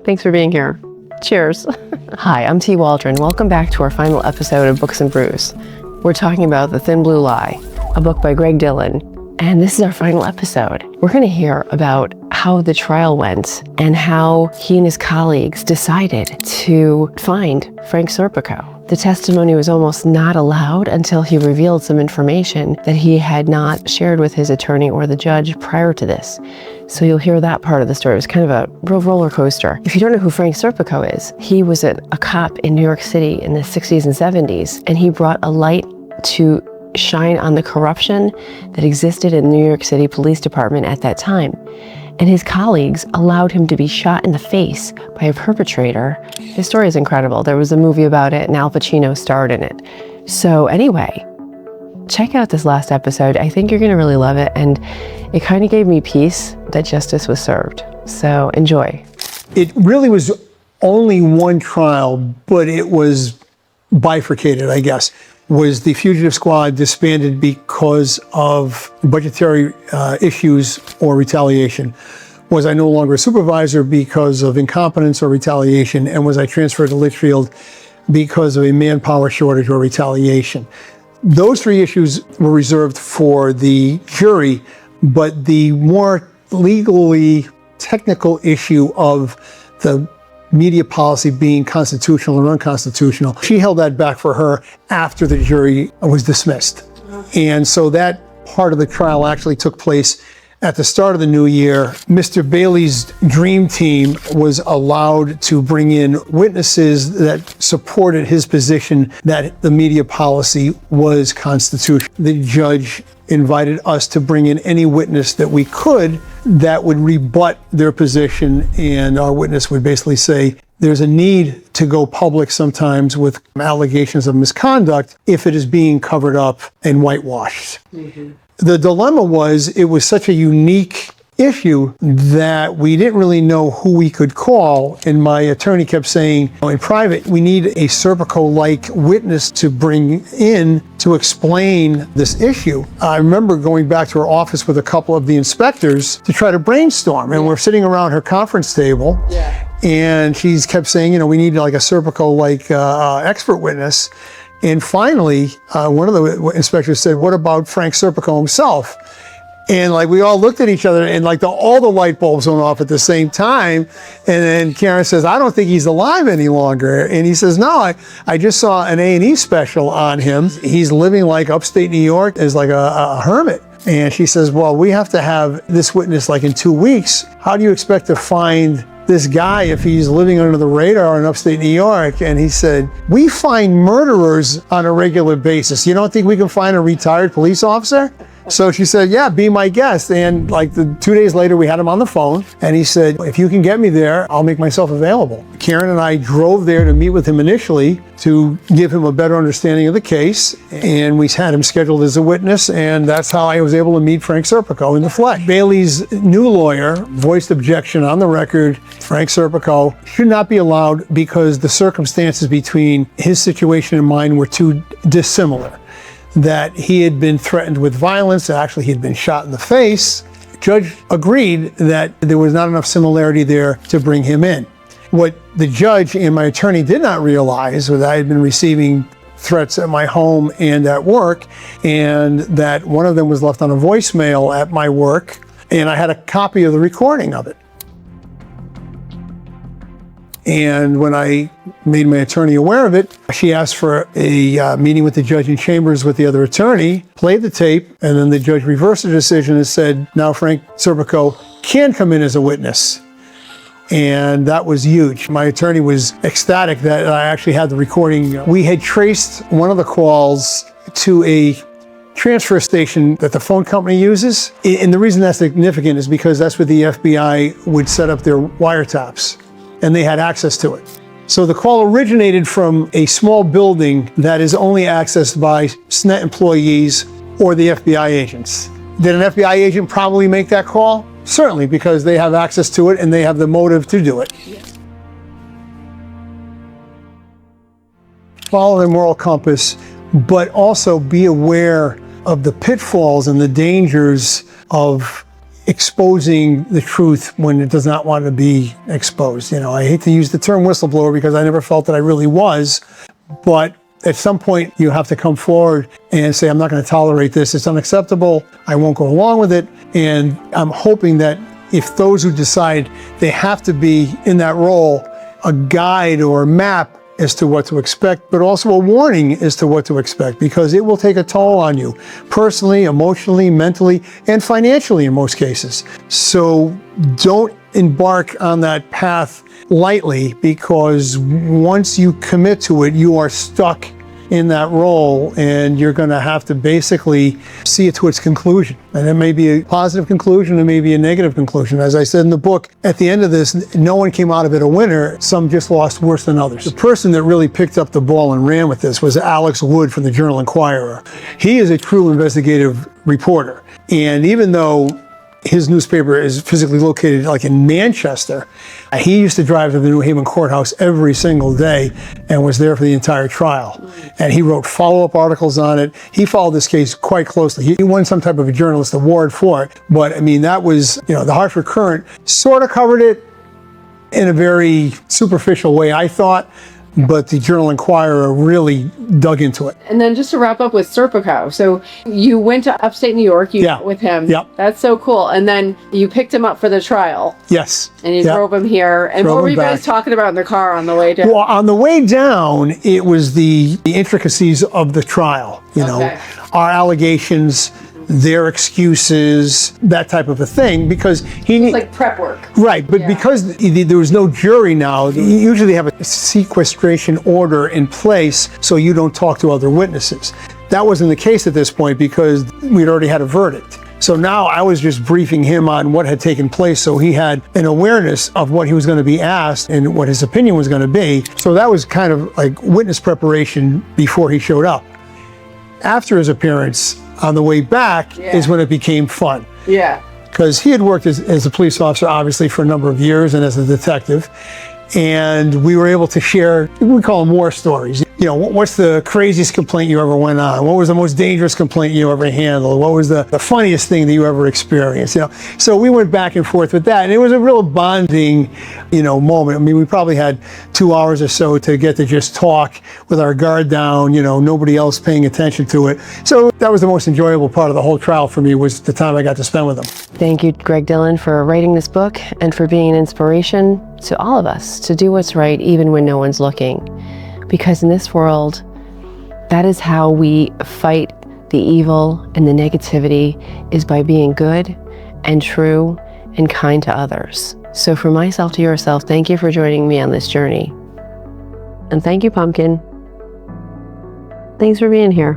Thanks for being here. Cheers. Hi, I'm T. Waldron. Welcome back to our final episode of Books Brews. We're talking about The Thin Blue Lie, a book by Greg Dillon. And this is our final episode. We're going to hear about how the trial went and how he and his colleagues decided to find Frank Serpico. The testimony was almost not allowed until he revealed some information that he had not shared with his attorney or the judge prior to this. So you'll hear that part of the story. It was kind of a real roller coaster. If you don't know who Frank Serpico is, he was a cop in New York City in the 60s and 70s, and he brought a light to shine on the corruption that existed in the New York City Police Department at that time. And his colleagues allowed him to be shot in the face by a perpetrator. His story is incredible. There was a movie about it and Al Pacino starred in it. So anyway, check out this last episode. I think you're gonna really love it. And it kind of gave me peace that justice was served. So enjoy. It really was only one trial, but it was bifurcated, I guess. Was the fugitive squad disbanded because of budgetary issues or retaliation? Was I no longer a supervisor because of incompetence or retaliation? And was I transferred to Litchfield because of a manpower shortage or retaliation? Those three issues were reserved for the jury, but the more legally technical issue of the media policy being constitutional or unconstitutional, she held that back for her after the jury was dismissed. And so that part of the trial actually took place at the start of the new year. Mr. Bailey's dream team was allowed to bring in witnesses that supported his position that the media policy was constitutional. The judge invited us to bring in any witness that we could that would rebut their position, and our witness would basically say there's a need to go public sometimes with allegations of misconduct if it is being covered up and whitewashed. Mm-hmm. The dilemma was it was such a unique issue that we didn't really know who we could call, and my attorney kept saying in private, we need a Serpico-like witness to bring in to explain this issue. I remember going back to her office with a couple of the inspectors to try to brainstorm, and we're sitting around her conference table, and she's kept saying, we need like a Serpico-like expert witness. And finally, one of the inspectors said, what about Frank Serpico himself? And like we all looked at each other, and like all the light bulbs went off at the same time. And then Karen says, I don't think he's alive any longer. And he says, no, I just saw an A&E special on him. He's living like upstate New York as like a hermit. And she says, well, we have to have this witness like in 2 weeks. How do you expect to find this guy if he's living under the radar in upstate New York? And he said, we find murderers on a regular basis. You don't think we can find a retired police officer? So she said, yeah, be my guest. And like 2 days later, we had him on the phone, and he said, if you can get me there, I'll make myself available. Karen and I drove there to meet with him initially to give him a better understanding of the case. And we had him scheduled as a witness, and that's how I was able to meet Frank Serpico in the flesh. Bailey's new lawyer voiced objection on the record. Frank Serpico should not be allowed because the circumstances between his situation and mine were too dissimilar. That he had been threatened with violence, actually he had been shot in the face. The judge agreed that there was not enough similarity there to bring him in. What the judge and my attorney did not realize was that I had been receiving threats at my home and at work, and that one of them was left on a voicemail at my work, and I had a copy of the recording of it. And when I made my attorney aware of it, she asked for a meeting with the judge in chambers with the other attorney, played the tape, and then the judge reversed the decision and said, now Frank Serpico can come in as a witness. And that was huge. My attorney was ecstatic that I actually had the recording. We had traced one of the calls to a transfer station that the phone company uses. And the reason that's significant is because that's where the FBI would set up their wiretaps, and they had access to it. So the call originated from a small building that is only accessed by SNET employees or the FBI agents. Did an FBI agent probably make that call? Certainly, because they have access to it and they have the motive to do it. Yes. Follow their moral compass, but also be aware of the pitfalls and the dangers of exposing the truth when it does not want to be exposed. I hate to use the term whistleblower because I never felt that I really was, but at some point you have to come forward and say, I'm not going to tolerate this. It's unacceptable. I won't go along with it. And I'm hoping that if those who decide they have to be in that role, a guide or a map as to what to expect, but also a warning as to what to expect, because it will take a toll on you personally, emotionally, mentally, and financially in most cases. So don't embark on that path lightly, because once you commit to it, you are stuck in that role, and you're going to have to basically see it to its conclusion. And it may be a positive conclusion, it may be a negative conclusion. As I said in the book, at the end of this, no one came out of it a winner. Some just lost worse than others. The person that really picked up the ball and ran with this was Alex Wood from the Journal Inquirer. He is a true investigative reporter. And even though his newspaper is physically located like in Manchester, he used to drive to the New Haven Courthouse every single day and was there for the entire trial. And he wrote follow-up articles on it. He followed this case quite closely. He won some type of a journalist award for it. But I mean, that was, the Hartford Courant sort of covered it in a very superficial way, I thought. But the Journal Inquirer really dug into it. And then just to wrap up with Serpico. So you went to upstate New York, you met with him. Yep. That's so cool. And then you picked him up for the trial. Yes. And you drove him here. And what were you guys talking about in the car on the way down? Well, on the way down, it was the intricacies of the trial. Our allegations, their excuses, that type of a thing, because it's like prep work. Right, but because there was no jury now, usually they have a sequestration order in place so you don't talk to other witnesses. That wasn't the case at this point because we'd already had a verdict. So now I was just briefing him on what had taken place, so he had an awareness of what he was going to be asked and what his opinion was going to be. So that was kind of like witness preparation before he showed up. After his appearance, on the way back is when it became fun. Yeah. Because he had worked as a police officer, obviously, for a number of years and as a detective. And we were able to share, we call them war stories. What's the craziest complaint you ever went on? What was the most dangerous complaint you ever handled? What was the funniest thing that you ever experienced? So we went back and forth with that. And it was a real bonding, moment. I mean, we probably had 2 hours or so to get to just talk with our guard down, nobody else paying attention to it. So that was the most enjoyable part of the whole trial for me, was the time I got to spend with him. Thank you, Greg Dillon, for writing this book and for being an inspiration to all of us to do what's right even when no one's looking. Because in this world, that is how we fight the evil and the negativity, is by being good and true and kind to others. So from myself to yourself, thank you for joining me on this journey. And thank you, Pumpkin. Thanks for being here.